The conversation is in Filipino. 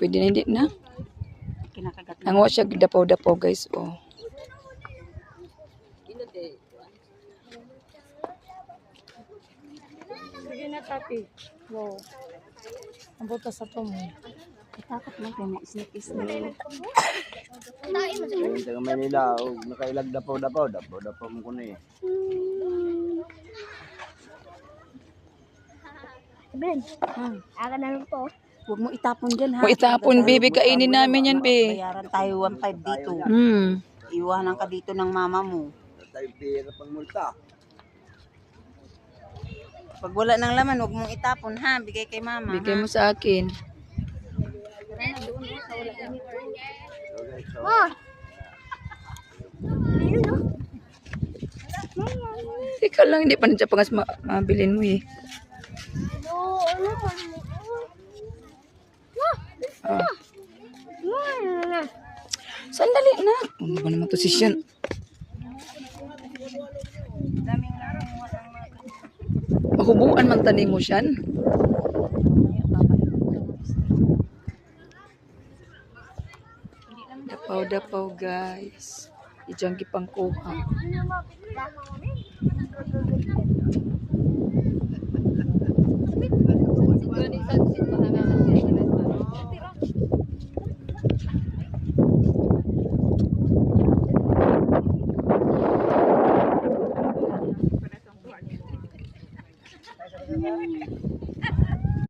pwede na, hindi na. Kinakagat na. Nanguha siya dapaw-dapaw guys. Oh. Sige na, tati. Wow. Ang butas sa to mo. Takot lang kayo ma-isnik-isnik. Ayun sa Manila, nakailag dapaw-dapaw mo ko na eh. Ben, aga na lang to. Huwag mo itapon dyan, ha? Huwag itapon, baby. Kainin namin yan, be. Bayaran tayo 1.5 dito. Iwanan ka dito ng mama mo. Tayo pera pang multa. Pag wala ng laman, huwag mong itapon, ha? Bigay kay mama, Bigay ha? mo sa akin. Ikaw lang, hindi pa nandiyan pangas mabilin mo eh. Ah. Sandali na. Ano ba naman to si Sian? Mahubuan man tanim mo Sian. Dapaw-dapaw guys. Ijang gipang kuha.